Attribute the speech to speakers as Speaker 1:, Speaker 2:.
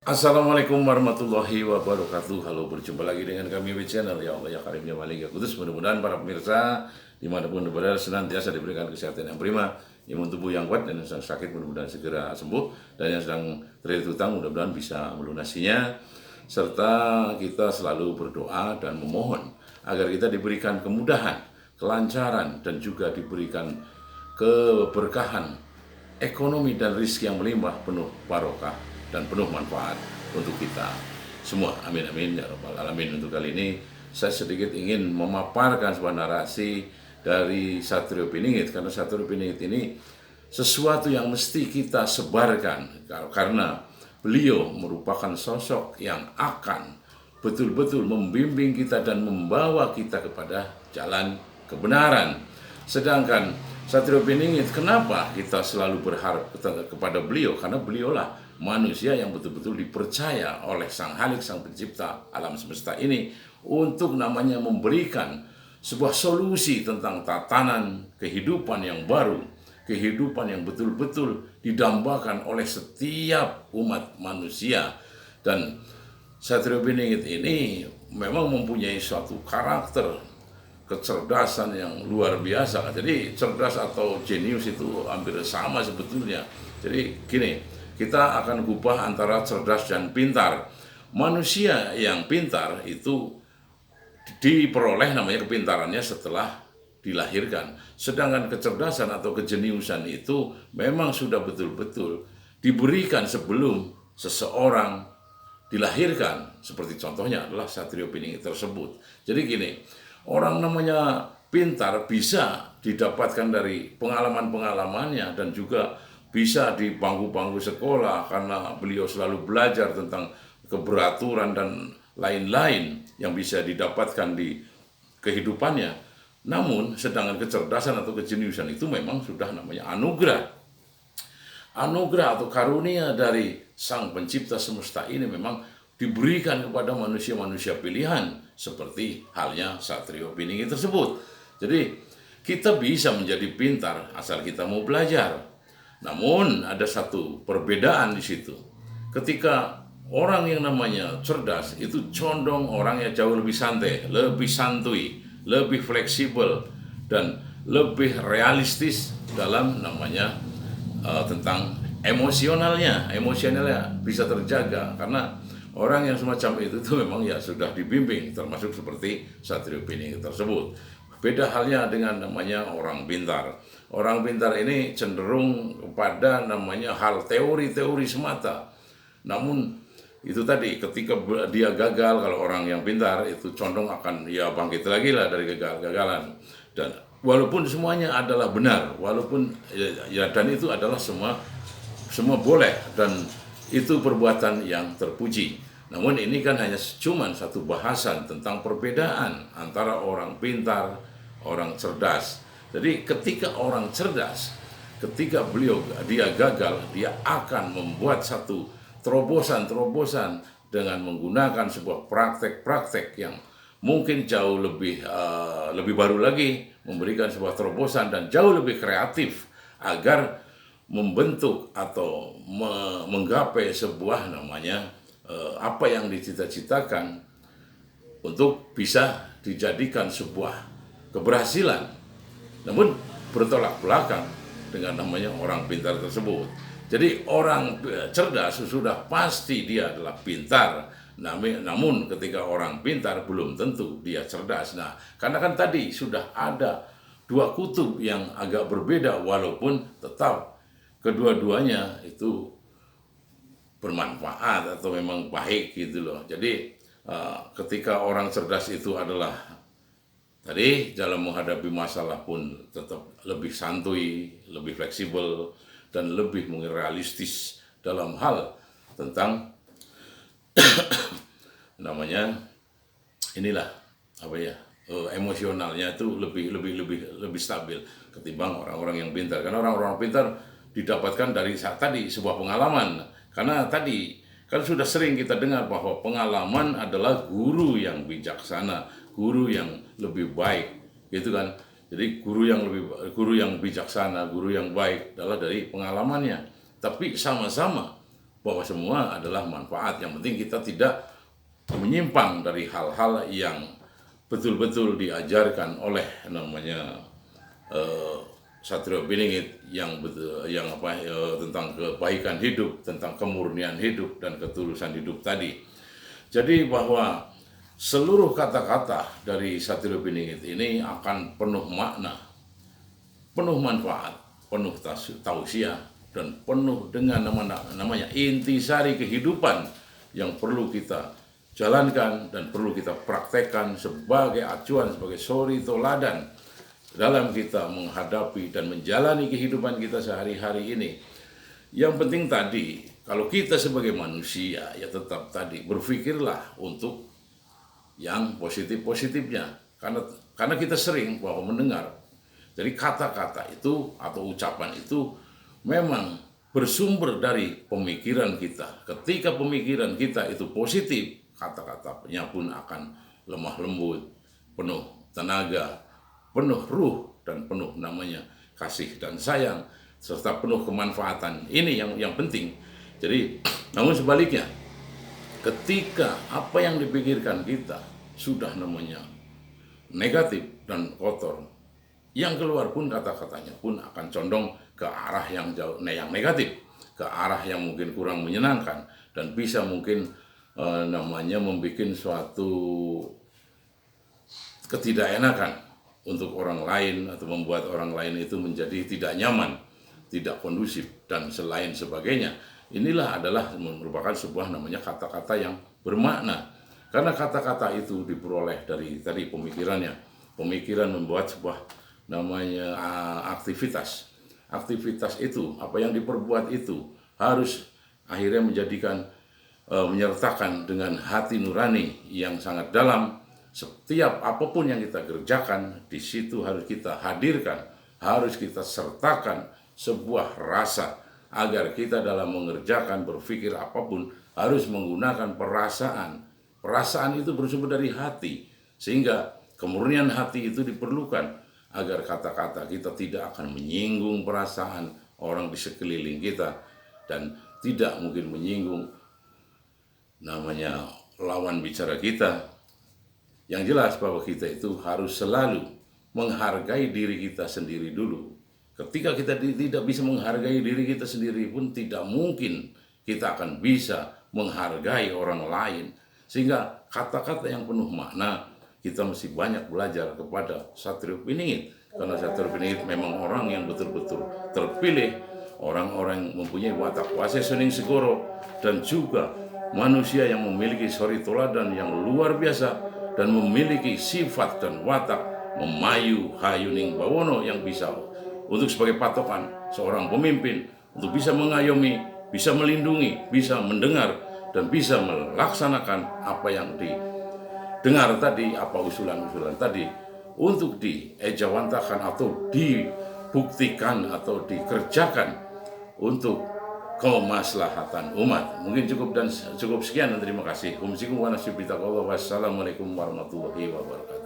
Speaker 1: Assalamualaikum warahmatullahi wabarakatuh. Halo, berjumpa lagi dengan kami di channel Ya Allah Ya Karim Ya Malik Ya Kudus. Mudah-mudahan para pemirsa dimanapun berada senantiasa diberikan kesehatan yang prima, imun tubuh yang kuat, dan yang sedang sakit mudah-mudahan segera sembuh, dan yang sedang terlilit hutang mudah-mudahan bisa melunasinya. Serta kita selalu berdoa dan memohon agar kita diberikan kemudahan, kelancaran, dan juga diberikan keberkahan ekonomi dan rezeki yang melimpah, penuh barokah dan penuh manfaat untuk kita semua. Amin amin ya rabbal alamin. Untuk kali ini saya sedikit ingin memaparkan sebuah narasi dari Satrio Piningit, karena Satrio Piningit ini sesuatu yang mesti kita sebarkan, karena beliau merupakan sosok yang akan betul-betul membimbing kita dan membawa kita kepada jalan kebenaran. Sedangkan Satrio Piningit, kenapa kita selalu berharap kepada beliau? Karena beliaulah manusia yang betul-betul dipercaya oleh Sang Halik, Sang Pencipta alam semesta ini, untuk namanya memberikan sebuah solusi tentang tatanan kehidupan yang baru, kehidupan yang betul-betul didambakan oleh setiap umat manusia. Dan Satrio Piningit ini memang mempunyai suatu karakter kecerdasan yang luar biasa. Jadi cerdas atau jenius itu hampir sama sebetulnya. Jadi gini, kita akan ubah antara cerdas dan pintar. Manusia yang pintar itu diperoleh namanya kepintarannya setelah dilahirkan. Sedangkan kecerdasan atau kejeniusan itu memang sudah betul-betul diberikan sebelum seseorang dilahirkan. Seperti contohnya adalah Satrio Piningit tersebut. Jadi gini, orang namanya pintar bisa didapatkan dari pengalaman-pengalamannya, dan juga bisa di bangku-bangku sekolah karena beliau selalu belajar tentang keberaturan dan lain-lain yang bisa didapatkan di kehidupannya. Namun sedangkan kecerdasan atau kejeniusan itu memang sudah namanya anugerah. Anugerah atau karunia dari Sang Pencipta semesta ini memang diberikan kepada manusia-manusia pilihan, seperti halnya Satrio Piningit tersebut. Jadi kita bisa menjadi pintar asal kita mau belajar. Namun ada satu perbedaan di situ. Ketika orang yang namanya cerdas itu condong orangnya jauh lebih santai, lebih santuy, lebih fleksibel, dan lebih realistis dalam namanya tentang emosionalnya bisa terjaga, karena orang yang semacam itu tuh memang ya sudah dibimbing, termasuk seperti Satrio Piningit tersebut. Beda halnya dengan namanya orang pintar. Orang pintar ini cenderung kepada namanya hal teori-teori semata. Namun itu tadi, ketika dia gagal, kalau orang yang pintar itu condong akan ya bangkit lagi lah dari kegagalan. Dan walaupun semuanya adalah benar, walaupun ya dan itu adalah semua boleh, dan itu perbuatan yang terpuji. Namun ini kan hanya cuma satu bahasan tentang perbedaan antara orang pintar, orang cerdas. Jadi ketika orang cerdas, ketika dia gagal, dia akan membuat satu terobosan-terobosan dengan menggunakan sebuah praktek-praktek yang mungkin jauh lebih baru lagi, memberikan sebuah terobosan dan jauh lebih kreatif agar membentuk atau menggapai sebuah namanya apa yang dicita-citakan untuk bisa dijadikan sebuah keberhasilan. Namun bertolak belakang dengan namanya orang pintar tersebut. Jadi orang cerdas sudah pasti dia adalah pintar. Namun ketika orang pintar belum tentu dia cerdas. Nah, karena kan tadi sudah ada dua kutub yang agak berbeda, walaupun tetap kedua-duanya itu bermanfaat atau memang baik gitu loh. Jadi ketika orang cerdas itu adalah tadi dalam menghadapi masalah pun tetap lebih santuy, lebih fleksibel, dan lebih mungkin realistis dalam hal tentang namanya inilah apa ya, emosionalnya itu lebih stabil ketimbang orang-orang yang pintar. Karena orang-orang pintar didapatkan dari saat tadi sebuah pengalaman. Karena tadi kan sudah sering kita dengar bahwa pengalaman adalah guru yang bijaksana, guru yang lebih baik, gitu kan. Jadi guru yang bijaksana, guru yang baik adalah dari pengalamannya. Tapi sama-sama bahwa semua adalah manfaat. Yang penting kita tidak menyimpang dari hal-hal yang betul-betul diajarkan oleh namanya Satrio Piningit yang tentang kebaikan hidup, tentang kemurnian hidup dan ketulusan hidup tadi. Jadi bahwa seluruh kata-kata dari Satrio Piningit ini akan penuh makna, penuh manfaat, penuh tausiah, dan penuh dengan namanya intisari kehidupan yang perlu kita jalankan dan perlu kita praktekkan sebagai acuan, sebagai suri toladan dalam kita menghadapi dan menjalani kehidupan kita sehari-hari ini. Yang penting tadi, kalau kita sebagai manusia, ya tetap tadi berpikirlah untuk yang positif-positifnya. Karena kita sering bahwa mendengar, jadi kata-kata itu atau ucapan itu memang bersumber dari pemikiran kita. Ketika pemikiran kita itu positif, kata-katanya pun akan lemah lembut, penuh tenaga, penuh ruh, dan penuh namanya kasih dan sayang, serta penuh kemanfaatan. Ini yang penting. Jadi, namun sebaliknya, ketika apa yang dipikirkan kita sudah namanya negatif dan kotor, yang keluar pun kata-katanya pun akan condong ke arah yang jauh, yang negatif, ke arah yang mungkin kurang menyenangkan, dan bisa mungkin namanya membuat suatu ketidakenakan untuk orang lain, atau membuat orang lain itu menjadi tidak nyaman, tidak kondusif, dan selain sebagainya. Inilah adalah merupakan sebuah namanya kata-kata yang bermakna. Karena kata-kata itu diperoleh dari tadi pemikirannya. Pemikiran membuat sebuah namanya aktivitas. Aktivitas itu, apa yang diperbuat itu harus akhirnya menyertakan dengan hati nurani yang sangat dalam. Setiap apapun yang kita kerjakan, di situ harus kita hadirkan, harus kita sertakan sebuah rasa, agar kita dalam mengerjakan, berpikir apapun harus menggunakan perasaan. Perasaan itu bersumber dari hati, sehingga kemurnian hati itu diperlukan agar kata-kata kita tidak akan menyinggung perasaan orang di sekeliling kita, dan tidak mungkin menyinggung namanya lawan bicara kita. Yang jelas bahwa kita itu harus selalu menghargai diri kita sendiri dulu. Ketika kita tidak bisa menghargai diri kita sendiri pun, tidak mungkin kita akan bisa menghargai orang lain. Sehingga kata-kata yang penuh makna, kita mesti banyak belajar kepada Satrio Piningit. Karena Satrio Piningit memang orang yang betul-betul terpilih, orang-orang yang mempunyai watak wase sening segoro, dan juga manusia yang memiliki suri toladan yang luar biasa, dan memiliki sifat dan watak memayu hayuning bawono yang bisa untuk sebagai patokan seorang pemimpin, untuk bisa mengayomi, bisa melindungi, bisa mendengar, dan bisa melaksanakan apa yang didengar tadi, apa usulan-usulan tadi, untuk diejawantakan atau dibuktikan atau dikerjakan untuk kemaslahatan umat. Mungkin cukup sekian, dan terima kasih. Wassalamualaikum warahmatullahi wabarakatuh.